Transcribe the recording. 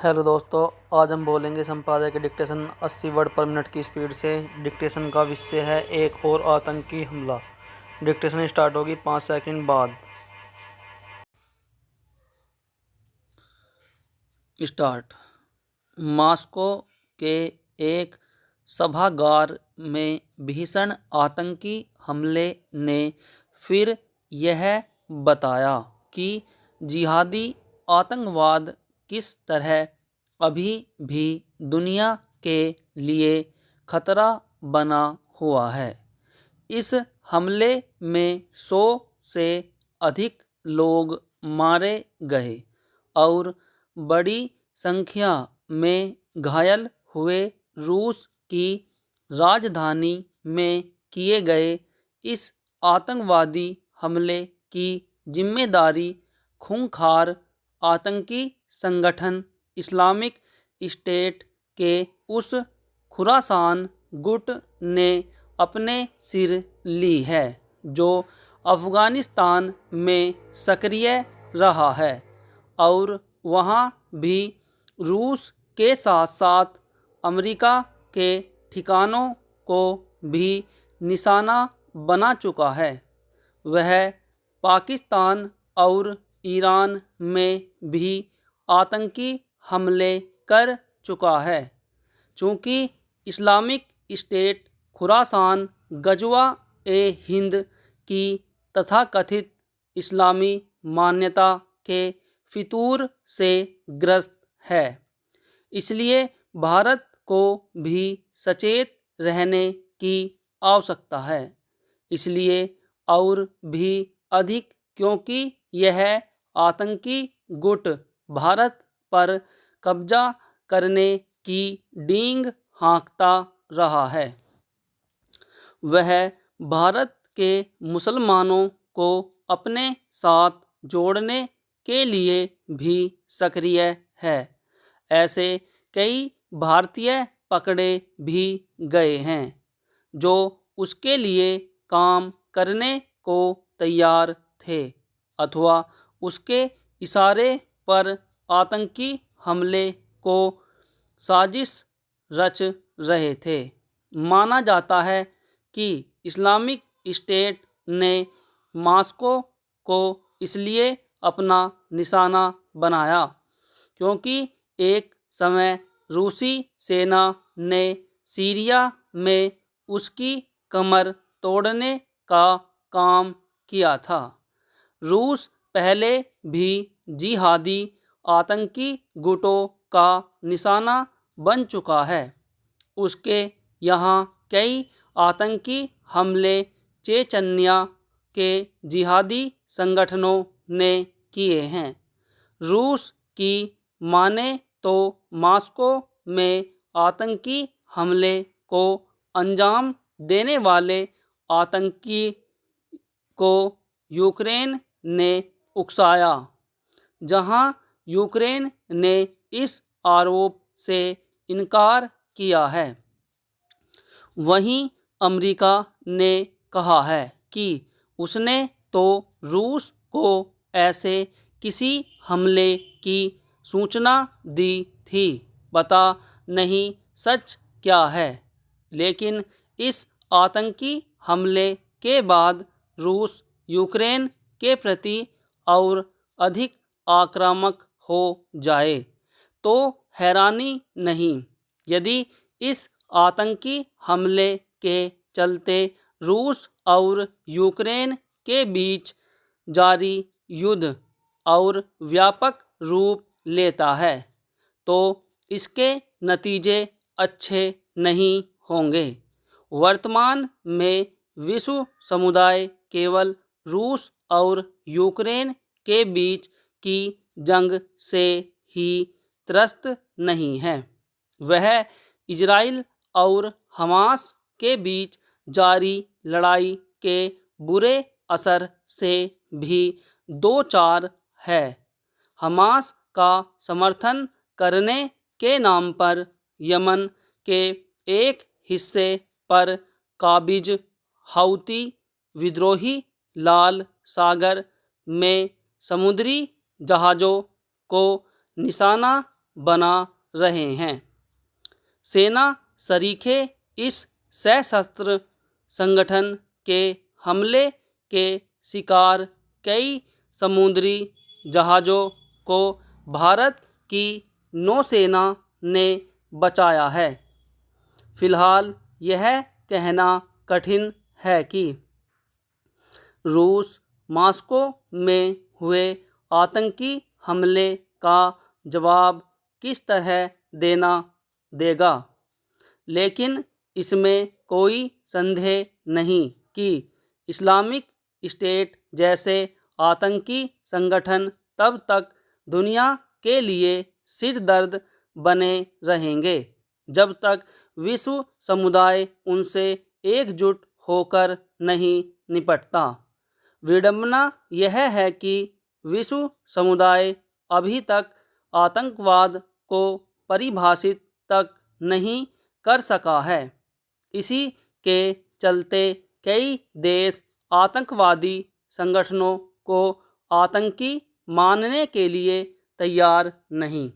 Hello दोस्तों, आज हम बोलेंगे संपादक के डिक्टेशन 80 वर्ड पर मिनट की स्पीड से। डिक्टेशन का विषय है एक और आतंकी हमला। डिक्टेशन स्टार्ट होगी 5 सेकंड बाद। स्टार्ट। मॉस्को के एक सभागार में भीषण आतंकी हमले ने फिर यह बताया कि जिहादी आतंकवाद किस तरह अभी भी दुनिया के लिए खतरा बना हुआ है। इस हमले में 100 से अधिक लोग मारे गए और बड़ी संख्या में घायल हुए। रूस की राजधानी में किए गए इस आतंकवादी हमले की जिम्मेदारी खूंखार आतंकी संगठन इस्लामिक स्टेट के उस खुरासान गुट ने अपने सिर ली है जो अफगानिस्तान में सक्रिय रहा है और वहाँ भी रूस के साथ साथ अमेरिका के ठिकानों को भी निशाना बना चुका है। वह पाकिस्तान और ईरान में भी आतंकी हमले कर चुका है। चूँकि इस्लामिक स्टेट खुरासान गजवा ए हिंद की तथाकथित इस्लामी मान्यता के फितूर से ग्रस्त है, इसलिए भारत को भी सचेत रहने की आवश्यकता है। इसलिए और भी अधिक क्योंकि यह आतंकी गुट भारत पर कब्जा करने की डींग हाँकता रहा है। वह भारत के मुसलमानों को अपने साथ जोड़ने के लिए भी सक्रिय है। ऐसे कई भारतीय पकड़े भी गए हैं जो उसके लिए काम करने को तैयार थे अथवा उसके इशारे पर आतंकी हमले को साजिश रच रहे थे। माना जाता है कि इस्लामिक स्टेट ने मॉस्को को इसलिए अपना निशाना बनाया क्योंकि एक समय रूसी सेना ने सीरिया में उसकी कमर तोड़ने का काम किया था। रूस पहले भी जिहादी आतंकी गुटों का निशाना बन चुका है। उसके यहाँ कई आतंकी हमले चेचन्या के जिहादी संगठनों ने किए हैं। रूस की माने तो मॉस्को में आतंकी हमले को अंजाम देने वाले आतंकी को यूक्रेन ने उकसाया, जहां यूक्रेन ने इस आरोप से इनकार किया है। वहीं अमेरिका ने कहा है कि उसने तो रूस को ऐसे किसी हमले की सूचना दी थी, पता नहीं सच क्या है, लेकिन इस आतंकी हमले के बाद रूस यूक्रेन के प्रति और अधिक आक्रामक हो जाए तो हैरानी नहीं यदि इस आतंकी हमले के चलते रूस और यूक्रेन के बीच जारी युद्ध और व्यापक रूप लेता है तो इसके नतीजे अच्छे नहीं होंगे। वर्तमान में विश्व समुदाय केवल रूस और यूक्रेन के बीच की जंग से ही त्रस्त नहीं है, वह इजराइल और हमास के बीच जारी लड़ाई के बुरे असर से भी दो चार है। हमास का समर्थन करने के नाम पर यमन के एक हिस्से पर काबिज हौती विद्रोही लाल सागर में समुद्री जहाज़ों को निशाना बना रहे हैं। सेना शरीके इस सशस्त्र संगठन के हमले के शिकार कई समुद्री जहाज़ों को भारत की नौसेना ने बचाया है। फिलहाल यह कहना कठिन है कि रूस मॉस्को में हुए आतंकी हमले का जवाब किस तरह देगा, लेकिन इसमें कोई संदेह नहीं कि इस्लामिक स्टेट जैसे आतंकी संगठन तब तक दुनिया के लिए सिरदर्द बने रहेंगे जब तक विश्व समुदाय उनसे एकजुट होकर नहीं निपटता। विडंबना यह है कि विश्व समुदाय अभी तक आतंकवाद को परिभाषित तक नहीं कर सका है। इसी के चलते कई देश आतंकवादी संगठनों को आतंकी मानने के लिए तैयार नहीं।